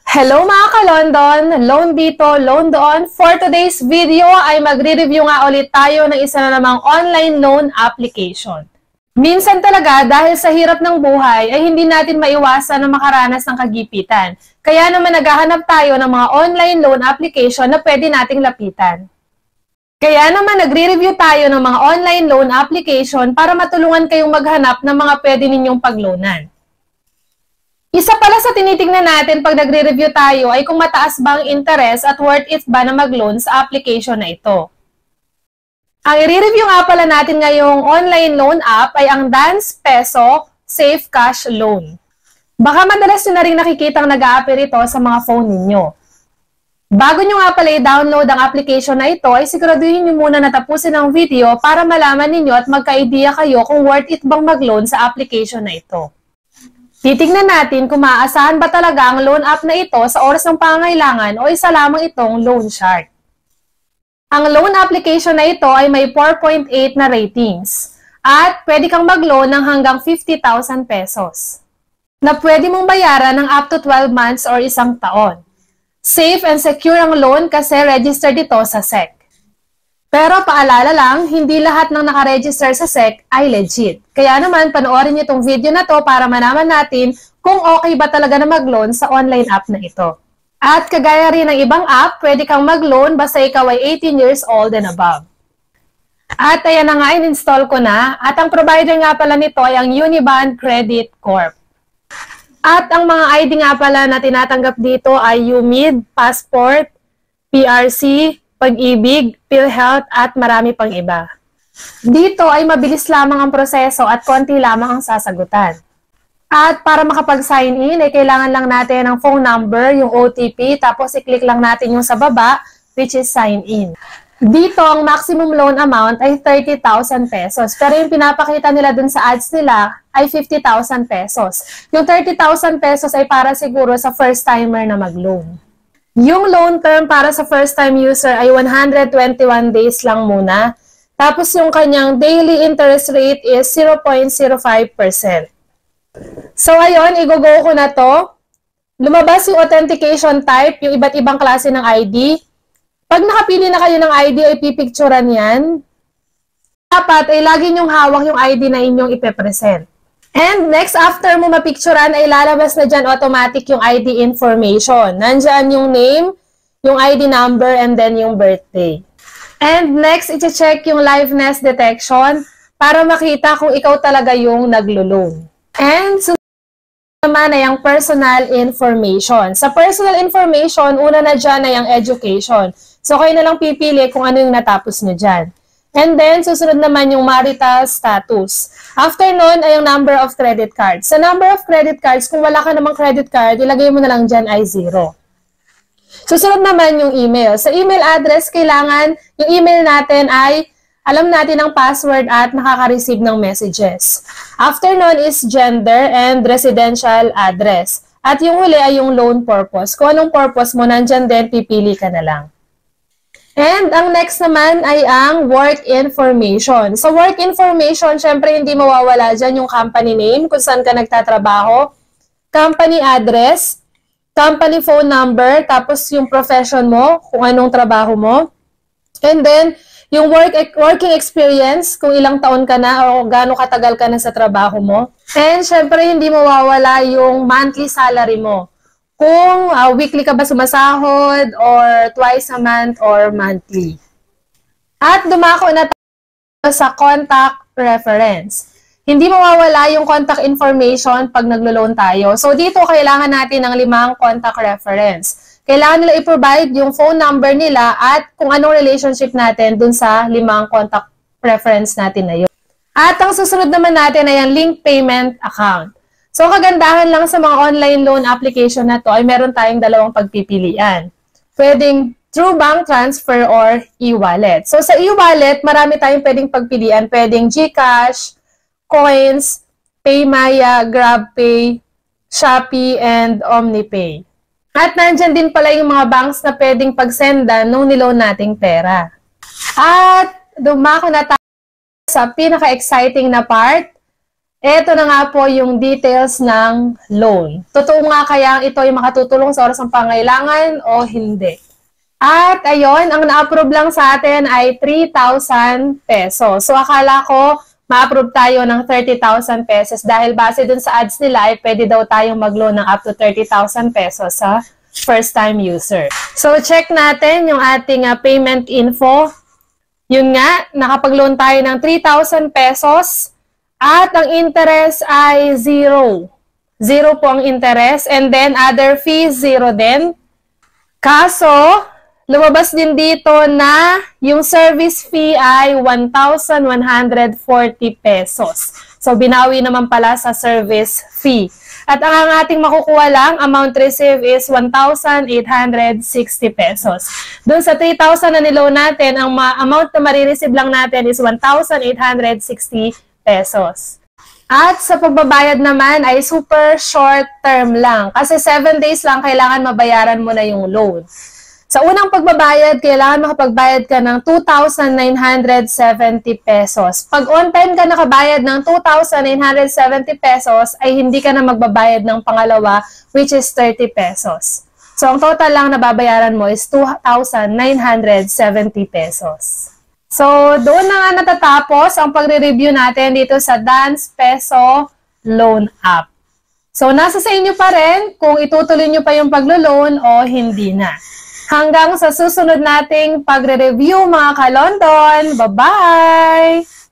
Hello mga ka-London! Loan dito, loan doon. For today's video ay magre-review nga ulit tayo ng isa na namang online loan application. Minsan talaga dahil sa hirap ng buhay ay hindi natin maiwasan na makaranas ng kagipitan. Kaya naman naghahanap tayo ng mga online loan application na pwede nating lapitan. Kaya naman nagre-review tayo ng mga online loan application para matulungan kayong maghanap ng mga pwede ninyong pagloanan. Isa pala sa tinitingnan natin pag nagre-review tayo ay kung mataas ba ang interest at worth it ba na mag-loan sa application na ito. Ang i-review nga pala natin ngayong online loan app ay ang Dance Peso Safe Cash Loan. Baka madalas nyo na rin nakikitang nag-a-appear ito sa mga phone ninyo. Bago nyo nga pala i-download ang application na ito ay siguraduhin nyo muna na tapusin ang video para malaman ninyo at magka-idea kayo kung worth it bang mag-loan sa application na ito. Titignan natin kung maaasahan ba talaga ang loan app na ito sa oras ng pangangailangan o isa lamang itong loan shark. Ang loan application na ito ay may 4.8 na ratings at pwede kang mag-loan ng hanggang 50,000 pesos na pwede mong bayaran ng up to 12 months or isang taon. Safe and secure ang loan kasi registered ito sa SEC. Pero paalala lang, hindi lahat ng nakaregister sa SEC ay legit. Kaya naman, panoorin niyo itong video na to para malaman natin kung okay ba talaga na mag-loan sa online app na ito. At kagaya rin ng ibang app, pwede kang mag-loan basta ikaw ay 18 years old and above. At ayan na nga, in-install ko na. At ang provider nga pala nito ay ang Uniban Credit Corp. At ang mga ID nga pala na tinatanggap dito ay UMID, Passport, PRC, Pag-ibig, PhilHealth at marami pang iba. Dito ay mabilis lamang ang proseso at konti lamang ang sasagutan. At para makapag-sign in ay kailangan lang natin ng phone number, yung OTP, tapos i-click lang natin yung sa baba, which is sign in. Dito ang maximum loan amount ay 30,000 pesos. Pero yung pinapakita nila dun sa ads nila ay 50,000 pesos. Yung 30,000 pesos ay para siguro sa first timer na mag-loan. Yung loan term para sa first-time user ay 121 days lang muna. Tapos yung kanyang daily interest rate is 0.05%. So ayun, i-go ko na to. Lumabas yung authentication type, yung iba't ibang klase ng ID. Pag nakapili na kayo ng ID, ay pipicturan yan. Dapat ay lagi nyong hawak yung ID na inyong ipepresent. And next, after mo mapicturan, ay lalabas na dyan automatic yung ID information. Nandyan yung name, yung ID number, and then yung birthday. And next, i-check yung liveness detection para makita kung ikaw talaga yung naglo-loan. And susunod naman ay ang personal information. Sa personal information, una na dyan ay ang education. So, kayo na lang pipili kung ano yung natapos nyo dyan. And then, susunod naman yung marital status. After nun ay yung number of credit cards. Sa number of credit cards, kung wala ka namang credit card, ilagay mo na lang dyan ay 0. Susunod naman yung email. Sa email address, kailangan yung email natin ay alam natin ang password at nakaka-receive ng messages. After nun is gender and residential address. At yung huli ay yung loan purpose. Kung anong purpose mo, nandyan din, pipili ka na lang. And ang next naman ay ang work information. Sa work information, syempre hindi mawawala dyan yung company name, kung saan ka nagtatrabaho, company address, company phone number, tapos yung profession mo, kung anong trabaho mo. And then, yung working experience, kung ilang taon ka na o gaano katagal ka na sa trabaho mo. And syempre hindi mawawala yung monthly salary mo. Kung weekly ka ba sumasahod or twice a month or monthly. At dumako na tayo sa contact reference. Hindi mawawala yung contact information pag naglo-loan tayo. So dito kailangan natin ng 5 contact reference. Kailangan nila i-provide yung phone number nila at kung anong relationship natin dun sa 5 contact reference natin na yun. At ang susunod naman natin ay ang link payment account. So, kagandahan lang sa mga online loan application na to ay meron tayong 2 pagpipilian. Pwedeng through bank transfer or e-wallet. So, sa e-wallet, marami tayong pwedeng pagpilian. Pwedeng GCash, Coins, PayMaya, GrabPay, Shopee, and OmniPay. At nandyan din pala yung mga banks na pwedeng pagsendan nung niloan nating pera. At dumako na tayo sa pinaka-exciting na part, Ito na nga po yung details ng loan. Totoo nga kaya ito yung makatutulong sa oras ng pangailangan o hindi? At ayun, ang na-approve lang sa atin ay 3,000 pesos. So akala ko ma-approve tayo ng 30,000 pesos dahil base dun sa ads nila ay pwede daw tayong mag-loan ng up to 30,000 pesos sa first-time user. So check natin yung ating payment info. Yun nga, nakapag-loan tayo ng 3,000 pesos. At ang interest ay 0. 0 po ang interest. And then, other fees, 0 din. Kaso, lumabas din dito na yung service fee ay 1,140 pesos. So, binawi naman pala sa service fee. At ang ating makukuha lang, amount received is 1,860 pesos. Doon sa 3,000 na niloan natin, ang amount na marireceive lang natin is 1,860 pesos. At sa pagbabayad naman ay super short term lang. Kasi 7 days lang kailangan mabayaran mo na yung loan. Sa unang pagbabayad, kailangan makapagbayad ka ng 2,970 pesos. Pag on time ka nakabayad ng 2,970 pesos, ay hindi ka na magbabayad ng pangalawa, which is 30 pesos. So, ang total lang na babayaran mo is 2,970 pesos. So, doon na nga natatapos ang pagre-review natin dito sa Dance Peso Loan App. So, nasa sa inyo pa rin kung itutuloy nyo pa yung paglo-loan o hindi na. Hanggang sa susunod nating pagre-review mga ka-London. Bye-bye!